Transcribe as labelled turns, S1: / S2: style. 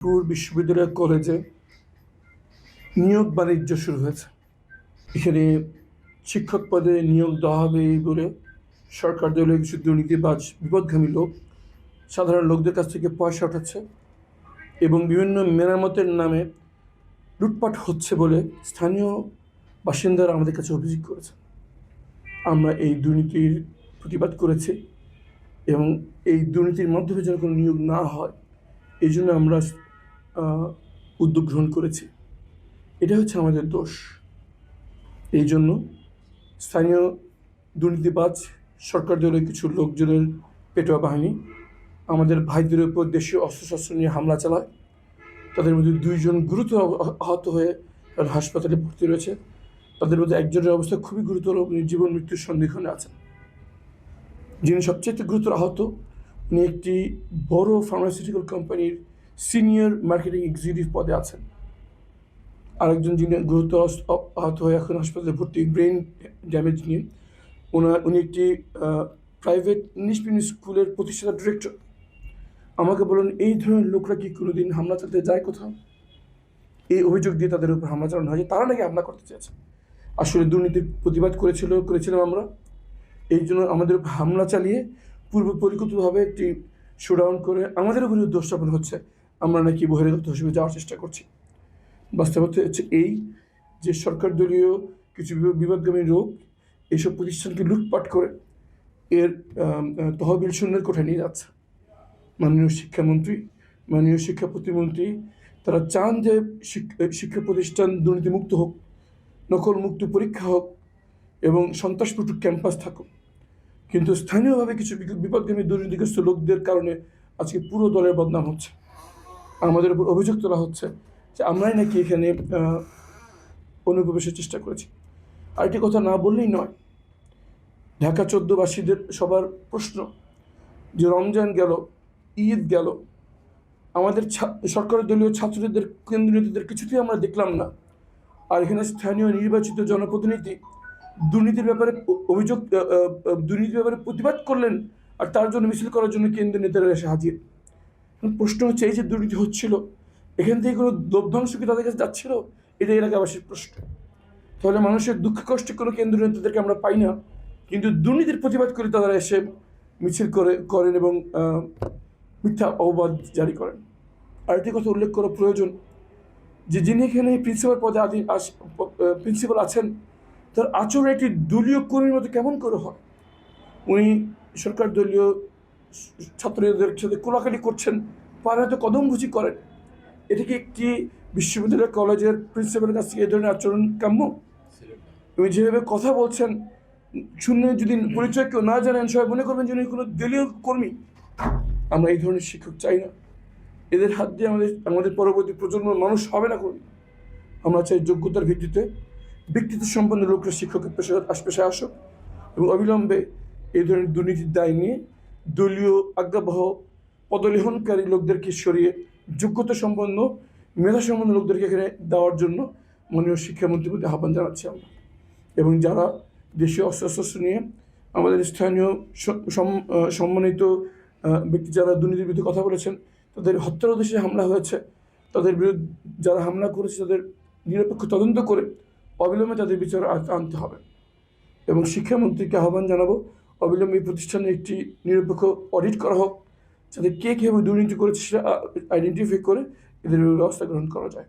S1: বিশ্ববিদ্যালয় কলেজে নিয়োগ বাণিজ্য শুরু হয়েছে। এখানে শিক্ষক পদে নিয়োগ দেওয়া হবে এই বলে সরকার দলীয় কিছু দুর্নীতিবাজ বিপদগামী লোক সাধারণ লোকদের কাছ থেকে পয়সা উঠাচ্ছে এবং বিভিন্ন মেরামতের নামে লুটপাট হচ্ছে বলে স্থানীয় বাসিন্দারা আমাদের কাছে অভিযোগ করেছে। আমরা এই দুর্নীতির প্রতিবাদ করেছি এবং এই দুর্নীতির মাধ্যমে যেন কোনো নিয়োগ না হয় এই জন্য আমরা উদ্যোগ গ্রহণ করেছি। এটা হচ্ছে আমাদের দোষ। এই জন্য স্থানীয় দুর্নীতিবাজ সরকার দলের কিছু লোকজনের পেটোয়া বাহিনী আমাদের ভাইদের উপর দেশীয় অস্ত্রশস্ত্র নিয়ে হামলা চালায়। তাদের মধ্যে 2 জন গুরুতর আহত হয়ে হাসপাতালে ভর্তি রয়েছে। তাদের মধ্যে একজনের অবস্থা খুবই গুরুতর, উনি জীবন মৃত্যুর সন্ধিক্ষণে আছেন। যিনি সবচেয়ে গুরুতর আহত উনি একটি বড় ফার্মাসিউটিক্যাল কোম্পানির সিনিয়র মার্কেটিং এক্সিকিউটিভ পদে আছেন। আরেকজন যিনি গুরুতর আহত হয়ে এখন হাসপাতালে ভর্তি ব্রেন ড্যামেজ নিয়ে, উনি একটি প্রাইভেট ইংলিশ মিডিয়াম স্কুলের প্রতিষ্ঠাতা ডিরেক্টর। আমাকে বলুন, এই ধরনের লোকরা কি কোনোদিন হামলা চালাতে যায় কোথাও? এই অভিযোগ দিয়ে তাদের উপর হামলা চালানো হয় যে তারা নাকি হামলা করতে চেয়েছে। আসলে দুর্নীতির প্রতিবাদ করেছিলাম আমরা। এই জন্য আমাদের উপর হামলা চালিয়ে পূর্ব পরিকল্পিতভাবে একটি শোডাউন করে আমাদের উপরে দোষ চাপান হচ্ছে আমরা নাকি বহিরাগত হিসেবে যাওয়ার চেষ্টা করছি। বাস্তবতা হচ্ছে এই যে সরকার দলীয় কিছু বিপদগামী লোক এইসব প্রতিষ্ঠানকে লুটপাট করে এর তহবিল শূন্যের কোঠায় নিয়ে যাচ্ছে। মাননীয় শিক্ষামন্ত্রী, মাননীয় শিক্ষা প্রতিমন্ত্রী তারা চান যে শিক্ষা প্রতিষ্ঠান দুর্নীতিমুক্ত হোক, নকলমুক্ত পরীক্ষা হোক এবং সন্ত্রাসমুক্ত ক্যাম্পাস থাকুক। কিন্তু স্থানীয়ভাবে কিছু বিপদগামী দুর্নীতিগ্রস্ত লোকদের কারণে আজকে পুরো দলের বদনাম হচ্ছে। আমাদের উপর অভিযোগ তোলা হচ্ছে যে আমরাই নাকি এখানে অনুপ্রবেশের চেষ্টা করেছি। আরেকটি কথা না বললেই নয়, ঢাকা 14বাসীদের সবার প্রশ্ন যে রমজান গেল, ঈদ গেল, আমাদের সরকারের দলীয় ছাত্রদের কেন্দ্রীয় নেতাদের কিছুতেই আমরা দেখলাম না। আর এখানে স্থানীয় নির্বাচিত জনপ্রতিনিধি দুর্নীতির ব্যাপারে দুর্নীতির ব্যাপারে প্রতিবাদ করলেন আর তার জন্য মিছিল করার জন্য কেন্দ্রীয় নেতারা এসে হাজির। প্রশ্ন হচ্ছে, এই যে দুর্নীতি হচ্ছিল এখান থেকে কোনো লভ্যাংশ কি তাদের কাছে যাচ্ছিল? এটা এলাকাবাসীর প্রশ্ন। তাহলে মানুষের দুঃখ কষ্টে কোনো কেন্দ্রীয় নেতাদেরকে আমরা পাই না, কিন্তু দুর্নীতির প্রতিবাদ করে তারা এসে মিছিল করেন এবং মিথ্যা অপবাদ জারি করেন। আরেকটি কথা উল্লেখ করা প্রয়োজন যে যিনি এখানে প্রিন্সিপাল পদে প্রিন্সিপাল আছেন তার আচরণ একটি দলীয় কর্মীর মতো কেমন করে হয়? উনি সরকার দলীয় ছাত্রদের সাথে কোলাকালি করছেন, পারে হয়তো কদমঘুচি করেন। এটা কি একটি বিশ্ববিদ্যালয় কলেজের প্রিন্সিপালের কাছ থেকে এই ধরনের আচরণ কাম্য? উনি যেভাবে কথা বলছেন শুনে যদি পরিচয় কেউ না জানেন সবাই মনে করবেন যে উনি কোনো দলীয় কর্মী। আমরা এই ধরনের শিক্ষক চাই না। এদের হাত দিয়ে আমাদের পরবর্তী প্রজন্মের মানুষ হবে না কর্মী। আমরা চাই যোগ্যতার ভিত্তিতে ব্যক্তিত্ব সম্পন্ন লোকরা শিক্ষকের পেশায় আসুক এবং অবিলম্বে এই ধরনের দুর্নীতির দায় নিয়ে দলীয় আজ্ঞাবহ পদলেহনকারী লোকদেরকে সরিয়ে যোগ্যতা সম্পন্ন মেধা সম্পন্ন লোকদেরকে এখানে দেওয়ার জন্য মাননীয় শিক্ষামন্ত্রীর প্রতি আহ্বান জানাচ্ছি আমরা। এবং যারা দেশীয় অস্ত্রশস্ত্র নিয়ে আমাদের স্থানীয় সম্মানিত ব্যক্তি যারা দুর্নীতির বিরুদ্ধে কথা বলেছেন তাদের হত্যার উদ্দেশ্যে হামলা হয়েছে, তাদের বিরুদ্ধে যারা হামলা করেছে তাদের নিরপেক্ষ তদন্ত করে অবিলম্বে তাদের বিচার আনতে হবে। এবং শিক্ষামন্ত্রীকে আহ্বান জানাবো অবিলম্বে এই প্রতিষ্ঠানে একটি নিরপেক্ষ অডিট করা হোক, যাতে কে কীভাবে দুর্নীতি করেছে সেটা আইডেন্টিফাই করে এদের ব্যবস্থা গ্রহণ করা যায়।